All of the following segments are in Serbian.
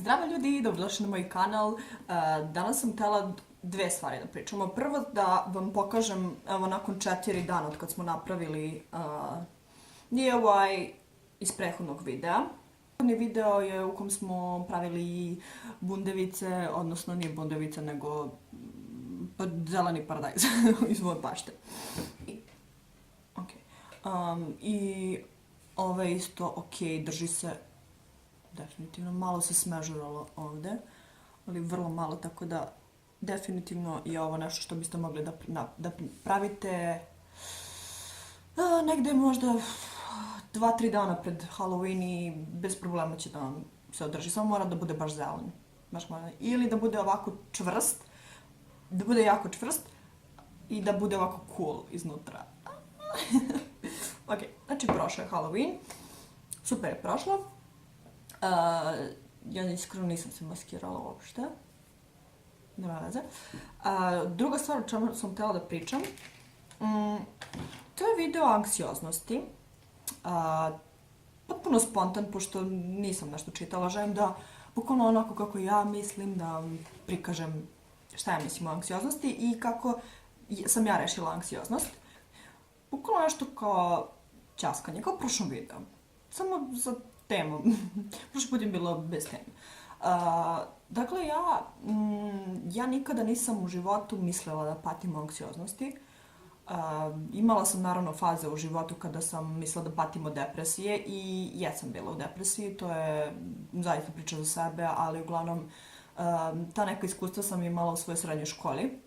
Zdravo ljudi, dobrodošli na moj kanal. Danas sam htjela dve stvari da pričamo. Prvo da vam pokažem, evo nakon 4 dana od kad smo napravili DIY iz prethodnog videa. Prethodni video je u kom smo pravili bundevice, odnosno nije bundevice nego zeleni paradajz iz moje bašte. I ove isto ok, drži se definitivno, malo se smežuralo ovde, ali vrlo malo, tako da definitivno je ovo nešto što biste mogli da pravite negde možda 2-3 dana pred Halloween i bez problema će da vam se održi, samo mora da bude baš zelen. Ili da bude ovako čvrst, da bude jako čvrst i da bude ovako cool iznutra. Ok, znači prošao je Halloween, super je prošlo. Ja iskreno nisam se maskirala uopšte. Nema veze. Druga stvar o čemu sam htjela da pričam, to je video o anksioznosti. Potpuno spontan, pošto nisam nešto čitala. Želim da, bukvalno onako kako ja mislim, da vam prikažem šta ja mislim o anksioznosti i kako sam ja rešila anksioznost. Bukvalno nešto kao ćaskanje, kao u prošlom videu. Samo za temom. Prošli put je bilo bez teme. Dakle, ja nikada nisam u životu mislila da patim od anksioznosti. Imala sam naravno faze u životu kada sam mislila da patim od depresije i jesam bila u depresiji, to je zaista priča za sebe, ali uglavnom ta neka iskustva sam imala u svojoj srednjoj školi.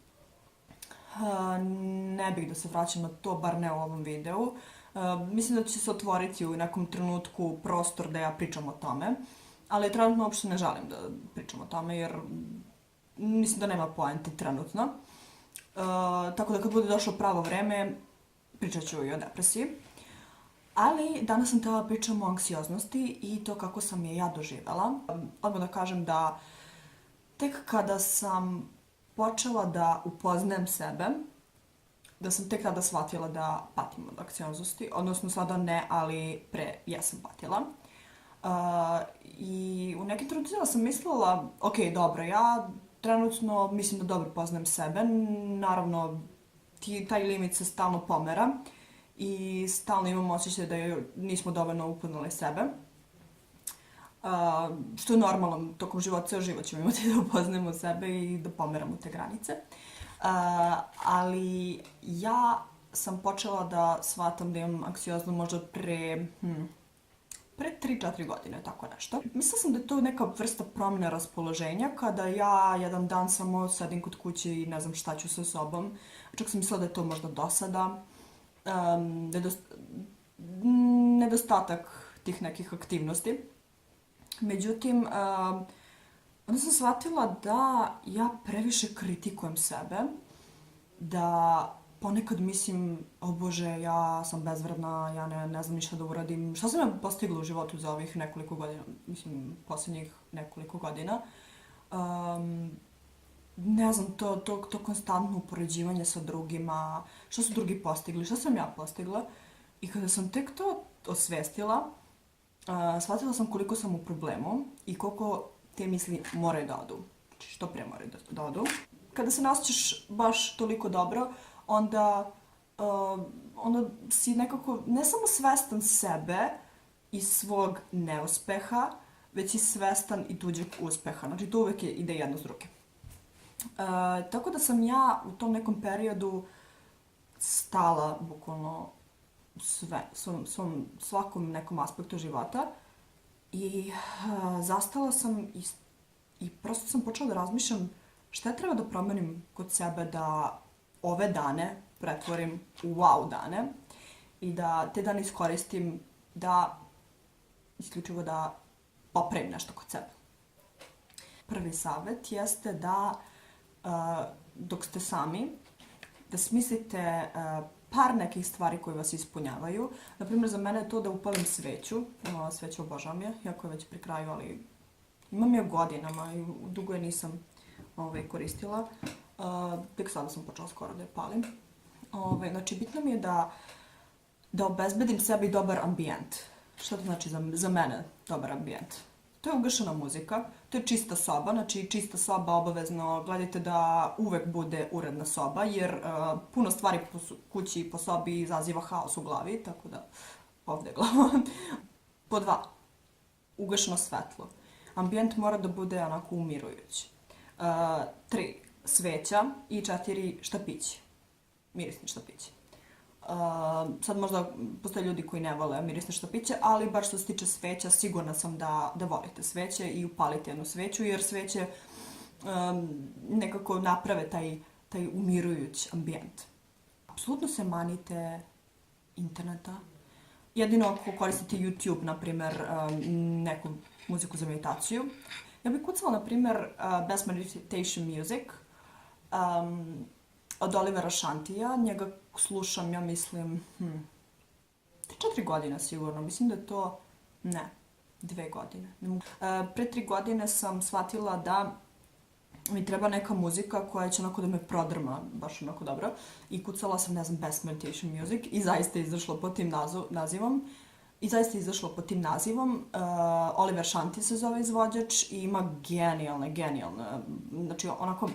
Ne bih da se vraćam na to, bar ne u ovom videu. Mislim da će se otvoriti u nekom trenutku prostor da ja pričam o tome, ali trenutno uopšte ne želim da pričam o tome jer mislim da nema poente trenutno. Tako da kad bude došlo pravo vreme, pričat ću i o depresiji. Ali danas sam htjela pričam o anksioznosti i to kako sam je ja doživjela. Odmah da kažem da tek kada sam počela da upoznajem sebe, da sam tek tada shvatila da patim od anksioznosti, odnosno sada ne, ali pre jesam patila. I u nekim trenucima sam mislila, ok, dobro, ja trenutno mislim da dobro poznajem sebe, naravno taj limit se stalno pomera i stalno imam osjećaj da nismo dovoljno upoznali sebe. Što je normalno, tokom života, ceo život ćemo imati da upoznajemo sebe i da pomeramo te granice. Ali ja sam počela da shvatam da imam anksioznu možda pre 3-4 godine, tako nešto. Mislila sam da je to neka vrsta promjene raspoloženja, kada ja jedan dan samo sedim kod kuće i ne znam šta ću sa sobom. Čak sam mislila da je to možda dosada, nedostatak tih nekih aktivnosti. Međutim, onda sam shvatila da ja previše kritikujem sebe, da ponekad mislim, o Bože, ja sam bezvredna, ja ne znam ništa da uradim. Šta sam ja postigla u životu za ovih nekoliko godina, mislim, posljednjih nekoliko godina. Ne znam, to konstantno upoređivanje sa drugima, šta su drugi postigli, šta sam ja postigla. I kada sam tek to osvestila, shvatila sam koliko sam u problemu i koliko te misli moraju da odu. Znači, što pre moraju da odu. Kada se ne osjećaš baš toliko dobro, onda si nekako ne samo svestan sebe i svog neuspeha, već i svestan i tuđeg uspeha. Znači, to uvek ide jedno s drugim. Tako da sam ja u tom nekom periodu stala bukvalno svakom nekom aspektu života i zastala sam i prosto sam počela da razmišljam šta treba da promenim kod sebe da ove dane pretvorim u wow dane i da te dane iskoristim da isključivo da popravim nešto kod sebe. Prvi savjet jeste da dok ste sami, da smislite par nekih stvari koje vas ispunjavaju. Naprimjer, za mene je to da upalim sveću. Sveću obožavam je, jako je već pri kraju, ali imam je godinama i dugo je nisam koristila. Tek sada sam počela skoro da je palim. Znači, bitno mi je da obezbedim sebi dobar ambijent. Šta to znači za mene dobar ambijent? To je ugašena muzika, to je čista soba, znači čista soba obavezno gledajte da uvek bude uredna soba, jer puno stvari po kući i po sobi izaziva haos u glavi, tako da ovde je glava. Po 2, ugašeno svetlo. Ambijent mora da bude onako umirujući. 3, sveća i 4, štapići. Mirisni štapići. Sad možda postoje ljudi koji ne vole mirisne štapiće, ali baš što se tiče sveća, sigurna sam da volite sveće i upalite jednu sveću, jer sveće nekako naprave taj umirujući ambijent. Apsolutno se manite interneta. Jedino ako koristite YouTube, na primer, neku muziku za meditaciju. Ja bih kucala, na primer, Best Meditation Music od Olivera Shantija. Njega slušam, ja mislim, 4 godine sigurno. Mislim da je to, ne, 2 godine. Pre 3 godine sam shvatila da mi treba neka muzika koja će onako da me prodrma, baš onako dobro. I kucala sam, ne znam, Best Meditation Music i zaista je izašlo pod tim nazivom. Oliver Shanti se zove izvođač i ima genijalne, znači onako,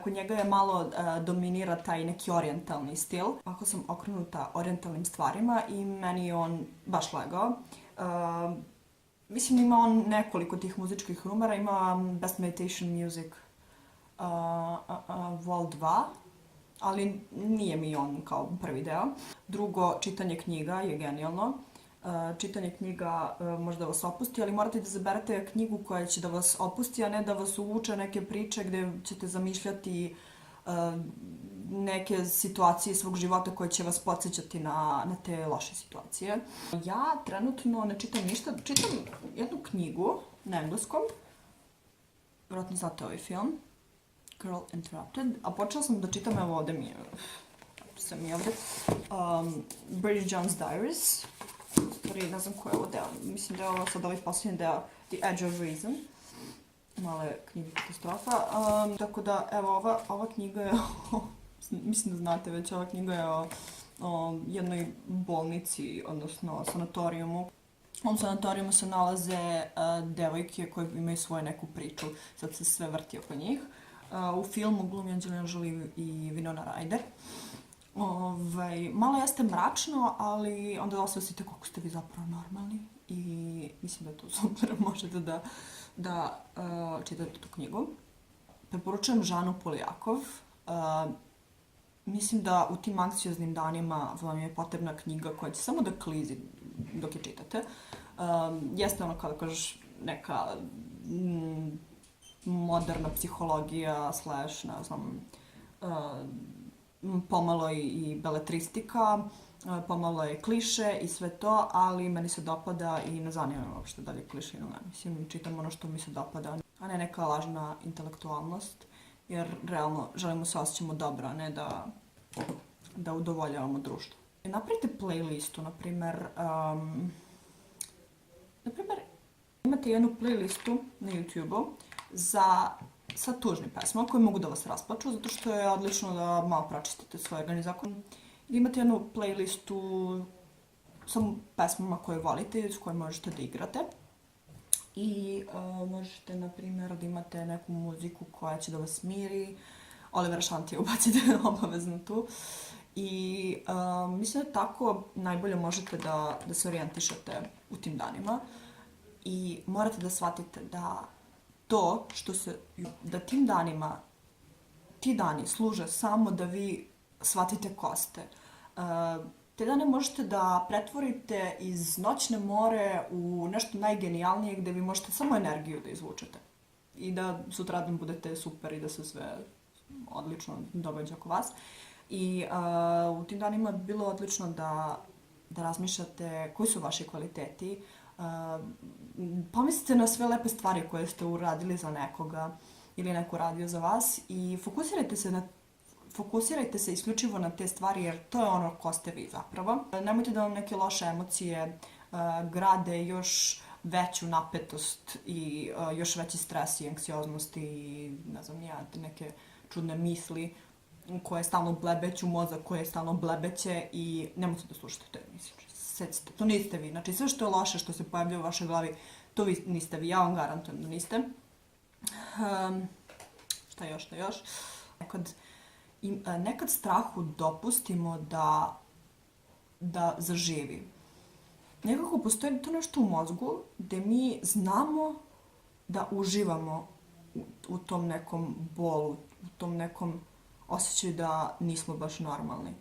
kod njega je malo dominira taj neki orijentalni stil. Ako sam okrenuta orijentalnim stvarima i meni je on baš legao. Mislim, ima on nekoliko tih muzičkih numera, ima Best Meditation Music Vol 2, ali nije mi on kao prvi deo. Drugo, čitanje knjiga je genijalno. Čitanje knjiga može da vas opusti, ali morate da zaberete knjigu koja će da vas opusti, a ne da vas uvuče neke priče gde ćete zamišljati neke situacije svog života koje će vas podsjećati na te loše situacije. Ja trenutno ne čitam ništa, čitam jednu knjigu na engleskom, vjerojatno znate ovaj film, Girl Interrupted, a počela sam da čitam, evo ovde mi je, Bridget Jones' Diaries. Stvari, ne znam ko je ovo deo, mislim da je ovo sad ovaj posljednji deo, The Edge of Reason. Male knjige katastrofa. Tako da, evo, ova knjiga je, mislim da znate već, ova knjiga je o jednoj bolnici, odnosno sanatorijumu. U ovom sanatorijumu se nalaze devojke koje imaju svoju neku priču, sad se sve vrti oko njih. U filmu glumi Angelina Jolie i Winona Ryder. Malo jeste mračno, ali onda osvestite koliko ste vi zapravo normalni i mislim da je to super, možete da čitate tu knjigu. Preporučujem Žanu Polijakov. Mislim da u tim anksioznim danima vam je potrebna knjiga koja će samo da klizi dok je čitate. Jeste ono kada kažeš neka moderna psihologija slash, ne znam, pomalo i beletristika, pomalo je kliše i sve to, ali meni se dopada i ne zanima me uopšte da li je kliše ili ne. Mislim, čitam ono što mi se dopada, a ne neka lažna intelektualnost, jer realno želimo se osjećamo dobro, a ne da udovoljavamo društvu. Napravite playlistu, na primer, imate jednu playlistu na YouTube-u sa tužnim pesmama koje mogu da vas rasplaču, zato što je odlično da malo pročistite svoj organizam. Imate jednu playlistu sa pesmama koje volite i s koje možete da igrate. I možete, na primjer, da imate neku muziku koja će da vas smiri. Olivera Shantija ubacite obavezno tu. I mislim da tako najbolje možete da se orijentišete u tim danima. I morate da shvatite da tim danima, ti dani služe samo da vi shvatite ko ste. Te dane možete da pretvorite iz noćne more u nešto najgenijalnije gde vi možete samo energiju da izvučete. I da sutradan budete super i da se sve odlično događa oko vas. I u tim danima bi bilo odlično da razmišljate koji su vaši kvaliteti. Pomislite na sve lepe stvari koje ste uradili za nekoga ili neko radio za vas i fokusirajte se isključivo na te stvari jer to je ono ko ste vi zapravo. Nemojte da vam neke loše emocije grade još veću napetost i još veći stres i anksioznost i ne znam neke čudne misli koje stalno blebeću, mozak koje stalno blebeće i nemojte da slušate te misli. To niste vi. Znači sve što je loše što se pojavlja u vašoj glavi, To vi niste vi, ja vam garantujem da niste. Šta još? Nekad strahu dopustimo da zaživi. Nekako postoji to nešto u mozgu gdje mi znamo da uživamo u tom nekom bolu, u tom nekom osjećaju da nismo baš normalni.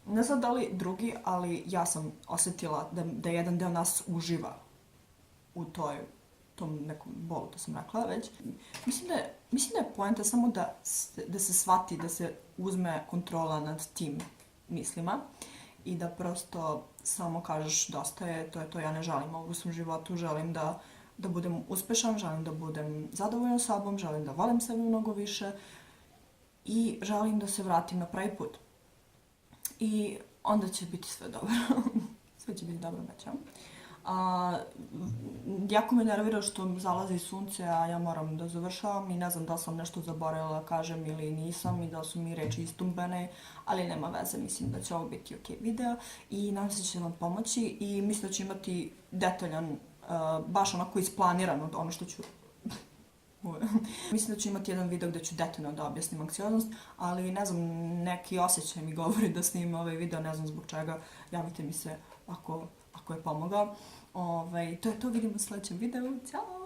Ne znam da li drugi, ali ja sam osjetila da jedan deo nas uživa u tom nekom bolu, to sam rekla već. Mislim da je poenta samo da se shvati, da se uzme kontrola nad tim mislima i da prosto samo kažeš dosta je, to ja ne želim ovo u svom životu, želim da budem uspešan, želim da budem zadovoljan sobom, želim da volim sebe mnogo više i želim da se vratim na pravi put. I onda će biti sve dobro. Sve će biti dobro, obećam. Jako me nervira što zalazi sunce, a ja moram da završavam i ne znam da sam nešto zaboravila da kažem ili nisam i da su mi reči istumbene, ali nema veze, mislim da će ovo biti ok video i nadam se da će vam pomoći i mislim da će imati detaljan, baš onako isplaniran od ono što ću... Mislim da ću imati jedan video gdje ću detaljno da objasnim anksioznost, ali ne znam, neki osjećaj mi govori da snimim ovaj video, ne znam zbog čega, javite mi se ako je pomogao. To je to, vidimo u sljedećem videu, ćao!